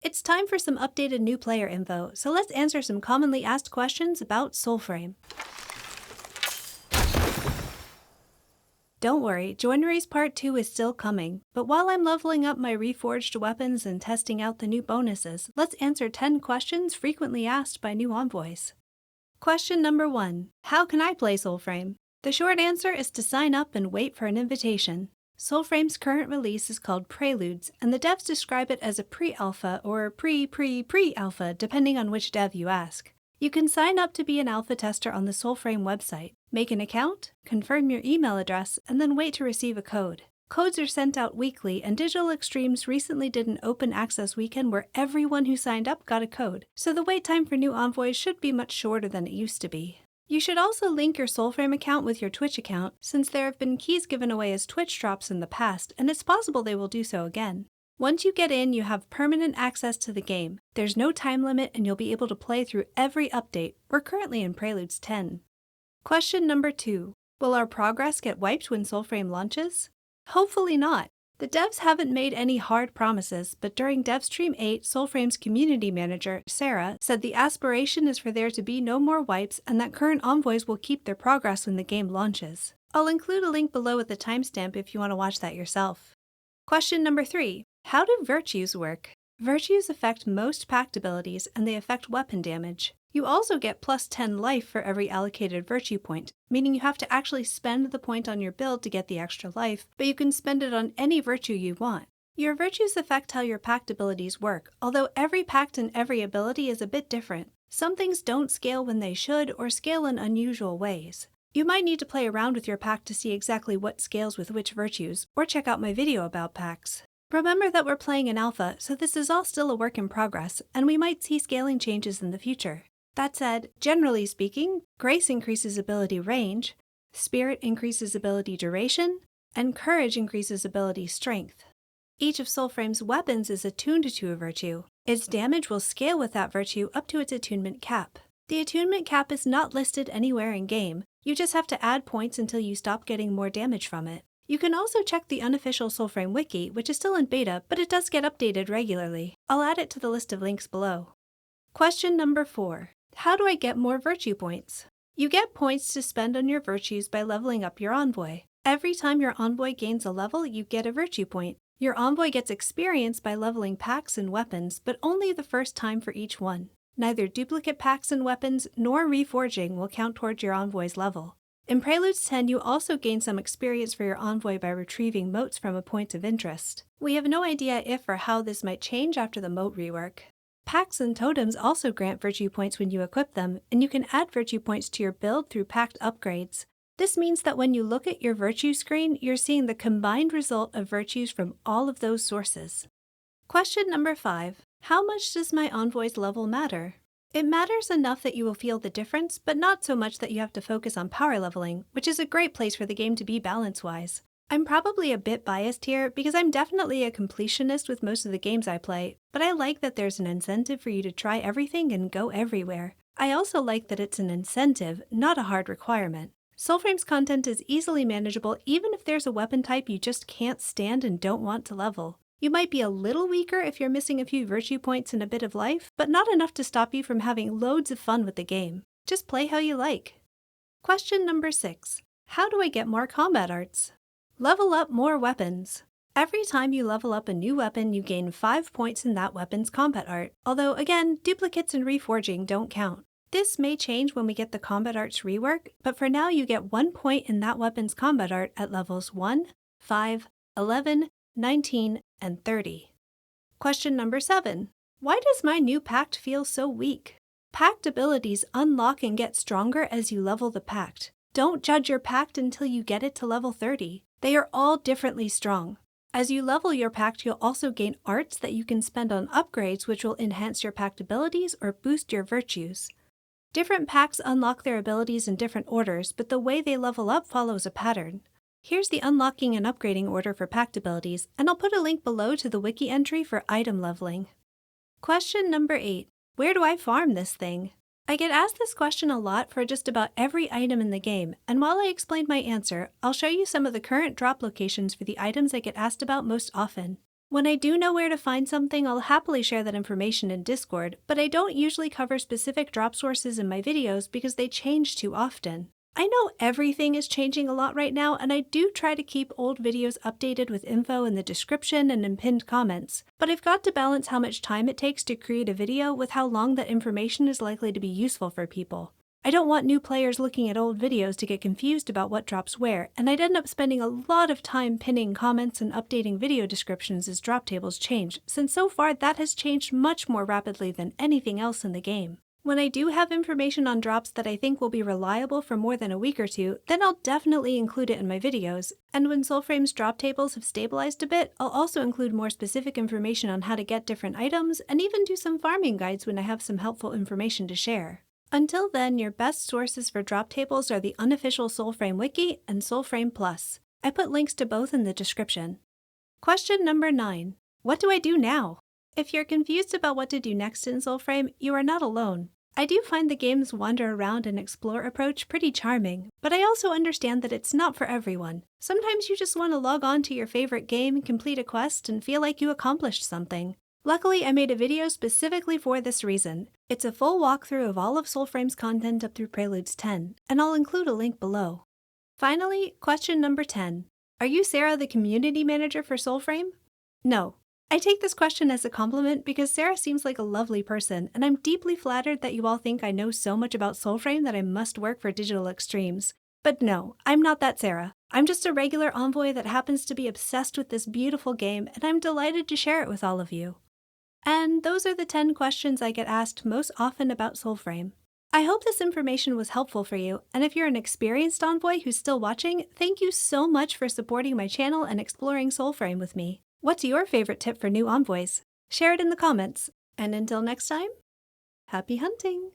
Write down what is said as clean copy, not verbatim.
It's time for some updated new player info, so let's answer some commonly asked questions about Soulframe. Don't worry, Joineries Part 2 is still coming, but while I'm leveling up my reforged weapons and testing out the new bonuses, let's answer 10 questions frequently asked by new envoys. Question number 1. How can I play Soulframe? The short answer is to sign up and wait for an invitation. Soulframe's current release is called Preludes, and the devs describe it as a pre-alpha or pre-pre-pre-alpha depending on which dev you ask. You can sign up to be an alpha tester on the Soulframe website, make an account, confirm your email address, and then wait to receive a code. Codes are sent out weekly, and Digital Extremes recently did an open access weekend where everyone who signed up got a code, so the wait time for new envoys should be much shorter than it used to be. You should also link your Soulframe account with your Twitch account, since there have been keys given away as Twitch drops in the past, and it's possible they will do so again. Once you get in, you have permanent access to the game. There's no time limit, and you'll be able to play through every update. We're currently in Preludes 10. Question number 2. Will our progress get wiped when Soulframe launches? Hopefully not. The devs haven't made any hard promises, but during DevStream 8, Soulframe's community manager, Sarah, said the aspiration is for there to be no more wipes and that current envoys will keep their progress when the game launches. I'll include a link below with the timestamp if you want to watch that yourself. Question number 3. How do virtues work? Virtues affect most pact abilities and they affect weapon damage. You also get plus 10 life for every allocated virtue point, meaning you have to actually spend the point on your build to get the extra life, but you can spend it on any virtue you want. Your virtues affect how your pact abilities work, although every pact and every ability is a bit different. Some things don't scale when they should or scale in unusual ways. You might need to play around with your pact to see exactly what scales with which virtues, or check out my video about pacts. Remember that we're playing in alpha, so this is all still a work in progress, and we might see scaling changes in the future. That said, generally speaking, Grace increases ability range, Spirit increases ability duration, and Courage increases ability strength. Each of Soulframe's weapons is attuned to a virtue. Its damage will scale with that virtue up to its attunement cap. The attunement cap is not listed anywhere in-game, you just have to add points until you stop getting more damage from it. You can also check the unofficial Soulframe wiki, which is still in beta, but it does get updated regularly. I'll add it to the list of links below. Question number 4. How do I get more virtue points? You get points to spend on your virtues by leveling up your envoy. Every time your envoy gains a level, you get a virtue point. Your envoy gets experience by leveling packs and weapons, but only the first time for each one. Neither duplicate packs and weapons nor reforging will count towards your envoy's level. In Preludes 10, you also gain some experience for your envoy by retrieving motes from a point of interest. We have no idea if or how this might change after the mote rework. Pacts and totems also grant virtue points when you equip them, and you can add virtue points to your build through pact upgrades. This means that when you look at your virtue screen, you're seeing the combined result of virtues from all of those sources. Question number 5. How much does my envoy's level matter? It matters enough that you will feel the difference, but not so much that you have to focus on power leveling, which is a great place for the game to be balance-wise. I'm probably a bit biased here because I'm definitely a completionist with most of the games I play, but I like that there's an incentive for you to try everything and go everywhere. I also like that it's an incentive, not a hard requirement. Soulframe's content is easily manageable even if there's a weapon type you just can't stand and don't want to level. You might be a little weaker if you're missing a few virtue points and a bit of life, but not enough to stop you from having loads of fun with the game. Just play how you like. Question number 6. How do I get more combat arts? Level up more weapons. Every time you level up a new weapon, you gain 5 points in that weapon's combat art, although again, duplicates and reforging don't count. This may change when we get the combat arts rework, but for now you get 1 point in that weapon's combat art at levels 1, 5, 11, 19, and 30. Question number 7. Why does my new pact feel so weak? Pact abilities unlock and get stronger as you level the pact. Don't judge your pact until you get it to level 30. They are all differently strong. As you level your pact, you'll also gain arts that you can spend on upgrades which will enhance your pact abilities or boost your virtues. Different pacts unlock their abilities in different orders, but the way they level up follows a pattern. Here's the unlocking and upgrading order for pact abilities, and I'll put a link below to the wiki entry for item leveling. Question number 8. Where do I farm this thing? I get asked this question a lot for just about every item in the game, and while I explain my answer, I'll show you some of the current drop locations for the items I get asked about most often. When I do know where to find something, I'll happily share that information in Discord, but I don't usually cover specific drop sources in my videos because they change too often. I know everything is changing a lot right now, and I do try to keep old videos updated with info in the description and in pinned comments, but I've got to balance how much time it takes to create a video with how long that information is likely to be useful for people. I don't want new players looking at old videos to get confused about what drops where, and I'd end up spending a lot of time pinning comments and updating video descriptions as drop tables change, since so far that has changed much more rapidly than anything else in the game. When I do have information on drops that I think will be reliable for more than a week or two, then I'll definitely include it in my videos, and when Soulframe's drop tables have stabilized a bit, I'll also include more specific information on how to get different items, and even do some farming guides when I have some helpful information to share. Until then, your best sources for drop tables are the unofficial Soulframe Wiki and Soulframe Plus. I put links to both in the description. Question number 9. What do I do now? If you're confused about what to do next in Soulframe, you are not alone. I do find the game's wander around and explore approach pretty charming, but I also understand that it's not for everyone. Sometimes you just want to log on to your favorite game, complete a quest, and feel like you accomplished something. Luckily, I made a video specifically for this reason. It's a full walkthrough of all of Soulframe's content up through Preludes 10, and I'll include a link below. Finally, question number 10. Are you Sarah, the community manager for Soulframe? No. I take this question as a compliment because Sarah seems like a lovely person, and I'm deeply flattered that you all think I know so much about Soulframe that I must work for Digital Extremes. But no, I'm not that Sarah. I'm just a regular envoy that happens to be obsessed with this beautiful game, and I'm delighted to share it with all of you. And those are the 10 questions I get asked most often about Soulframe. I hope this information was helpful for you, and if you're an experienced envoy who's still watching, thank you so much for supporting my channel and exploring Soulframe with me. What's your favorite tip for new envoys? Share it in the comments. And until next time, happy hunting!